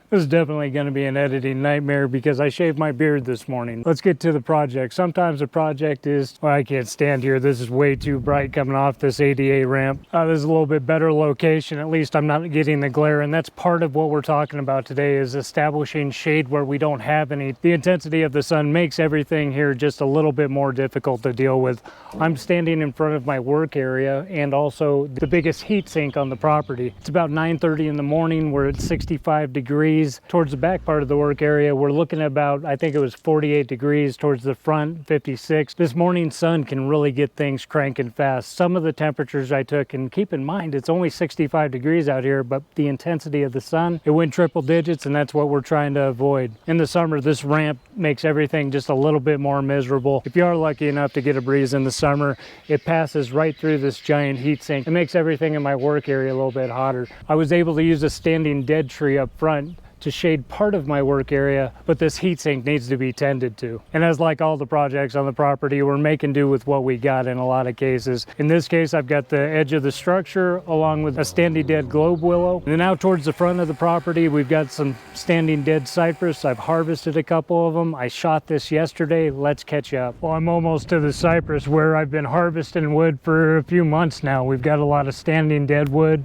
This is definitely going to be an editing nightmare because I shaved my beard this morning. Let's get to the project. Sometimes the project is, well, I can't stand here. This is way too bright coming off this ADA ramp. This is a little bit better location. At least I'm not getting the glare, and that's part of what we're talking about today is establishing shade where we don't have any. The intensity of the sun makes everything here just a little bit more difficult to deal with. I'm standing in front of my work area and also the biggest heat sink on the property. It's about 9:30 in the morning. We're at 65 degrees. Towards the back part of the work area, we're looking at about, I think it was 48 degrees. Towards the front, 56. This morning sun can really get things cranking fast. Some of the temperatures I took, and keep in mind, it's only 65 degrees out here, but the intensity of the sun, it went triple digits, and that's what we're trying to avoid. In the summer, this ramp makes everything just a little bit more miserable. If you are lucky enough to get a breeze in the summer, it passes right through this giant heat sink. It makes everything in my work area a little bit hotter. I was able to use a standing dead tree up front to shade part of my work area, but this heatsink needs to be tended to. And as like all the projects on the property, we're making do with what we got in a lot of cases. In this case, I've got the edge of the structure along with a standing dead globe willow. And then out towards the front of the property, we've got some standing dead cypress. I've harvested a couple of them. I shot this yesterday. Let's catch up. Well, I'm almost to the cypress where I've been harvesting wood for a few months now. We've got a lot of standing dead wood.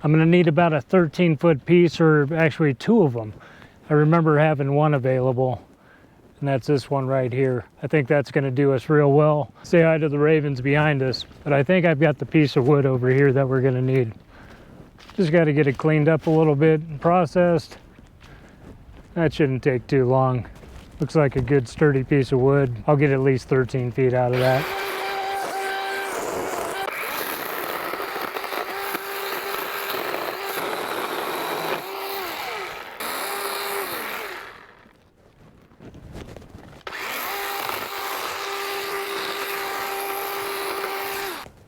I'm going to need about a 13-foot piece, or actually two of them. I remember having one available, and that's this one right here. I think that's going to do us real well. Say hi to the ravens behind us, but I think I've got the piece of wood over here that we're going to need. Just got to get it cleaned up a little bit and processed. That shouldn't take too long. Looks like a good sturdy piece of wood. I'll get at least 13 feet out of that.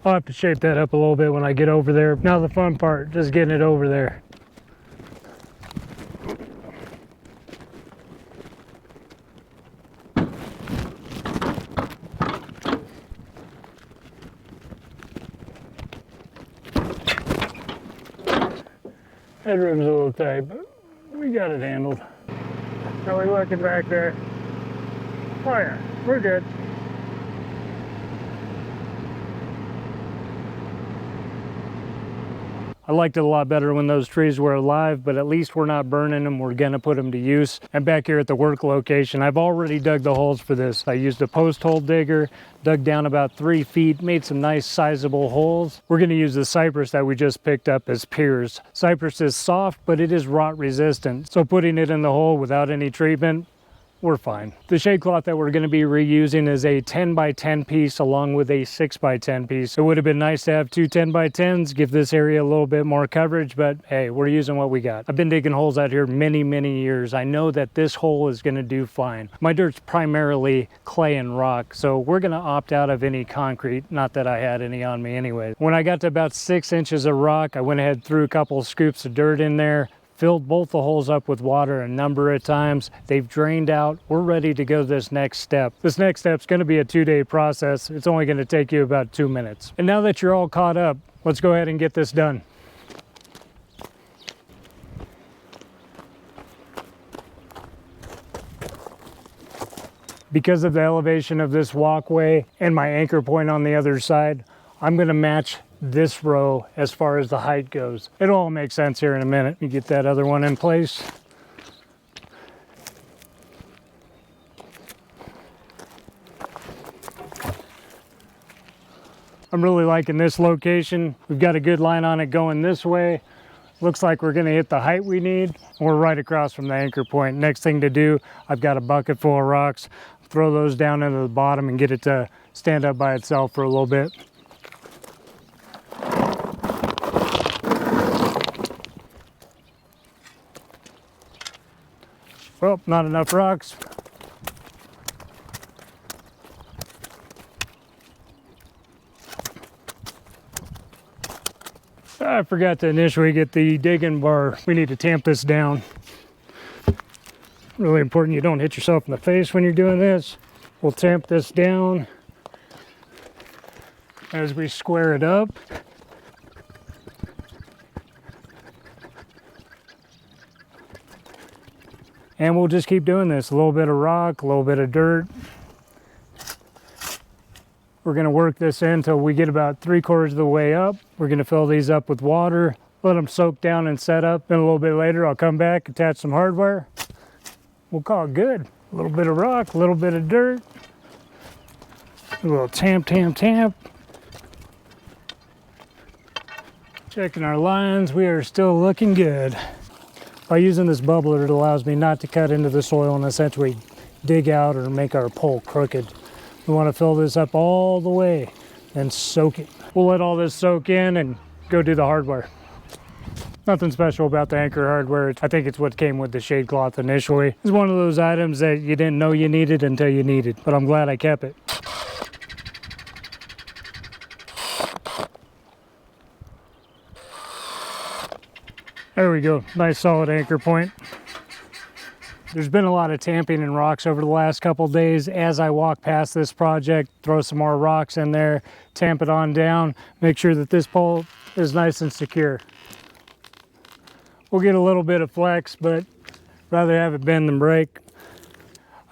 I'll have to shape that up a little bit when I get over there. Now the fun part, just getting it over there. Headroom's a little tight, but we got it handled. How are we looking back there? Oh yeah, we're good. I liked it a lot better when those trees were alive, but at least we're not burning them. We're gonna put them to use. And back here at the work location, I've already dug the holes for this. I used a post hole digger, dug down about 3 feet, made some nice sizable holes. We're gonna use the cypress that we just picked up as piers. Cypress is soft, but it is rot resistant. So putting it in the hole without any treatment, we're fine. The shade cloth that we're going to be reusing is a 10 by 10 piece along with a 6 by 10 piece. It would have been nice to have two 10 by 10s, give this area a little bit more coverage, but hey, we're using what we got. I've been digging holes out here many years. I know that this hole is going to do fine. My dirt's primarily clay and rock, so we're going to opt out of any concrete, not that I had any on me anyway. When I got to about 6 inches of rock, I went ahead, threw a couple of scoops of dirt in there, filled both the holes up with water a number of times. They've drained out. We're ready to go this next step. This next step's going to be a 2-day process. It's only going to take you about 2 minutes. And now that you're all caught up, let's go ahead and get this done. Because of the elevation of this walkway and my anchor point on the other side, I'm going to match this row as far as the height goes. It'll all make sense here in a minute. You get that other one in place. I'm really liking this location. We've got a good line on it going this way. Looks like we're gonna hit the height we need. We're right across from the anchor point. Next thing to do, I've got a bucket full of rocks. Throw those down into the bottom and get it to stand up by itself for a little bit. Well, not enough rocks. I forgot to initially get the digging bar. We need to tamp this down. Really important you don't hit yourself in the face when you're doing this. We'll tamp this down as we square it up. And we'll just keep doing this. A little bit of rock, a little bit of dirt. We're gonna work this in until we get about 3/4 of the way up. We're gonna fill these up with water, let them soak down and set up. Then a little bit later, I'll come back, attach some hardware. We'll call it good. A little bit of rock, a little bit of dirt. A little tamp. Checking our lines, we are still looking good. By using this bubbler, it allows me not to cut into the soil and essentially dig out or make our pole crooked. We want to fill this up all the way and soak it. We'll let all this soak in and go do the hardware. Nothing special about the anchor hardware. I think it's what came with the shade cloth initially. It's one of those items that you didn't know you needed until you needed, but I'm glad I kept it. There we go, nice solid anchor point. There's been a lot of tamping and rocks over the last couple of days. As I walk past this project, throw some more rocks in there, tamp it on down, make sure that this pole is nice and secure. We'll get a little bit of flex, but rather have it bend than break.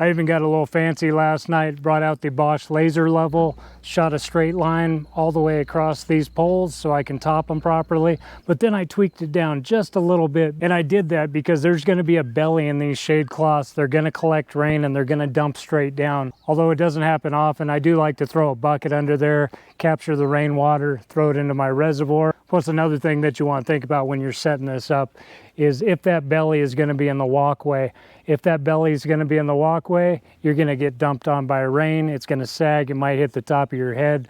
I even got a little fancy last night, brought out the Bosch laser level, shot a straight line all the way across these poles so I can top them properly. But then I tweaked it down just a little bit. And I did that because there's gonna be a belly in these shade cloths. They're gonna collect rain and they're gonna dump straight down. Although it doesn't happen often, I do like to throw a bucket under there, capture the rainwater, throw it into my reservoir. Plus another thing that you want to think about when you're setting this up is if that belly is gonna be in the walkway. If that belly is gonna be in the walkway, you're gonna get dumped on by rain. It's gonna sag, it might hit the top of your head.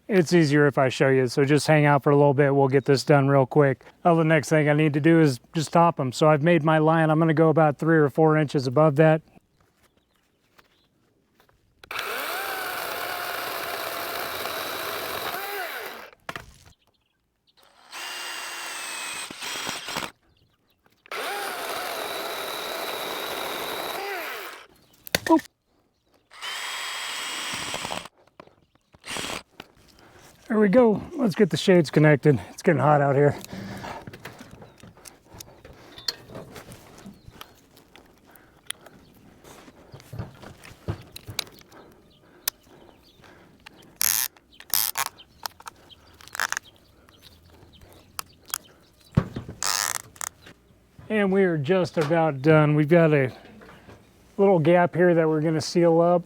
It's easier if I show you, so just hang out for a little bit. We'll get this done real quick. Now the next thing I need to do is just top them. So I've made my line. I'm gonna go about 3 or 4 inches above that. There we go. Let's get the shades connected. It's getting hot out here. And we are just about done. We've got a little gap here that we're going to seal up.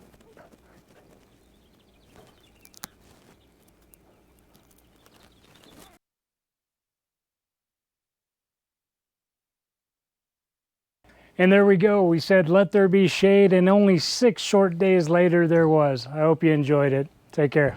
And there we go. We said, let there be shade, and only 6 short days later there was. I hope you enjoyed it. Take care.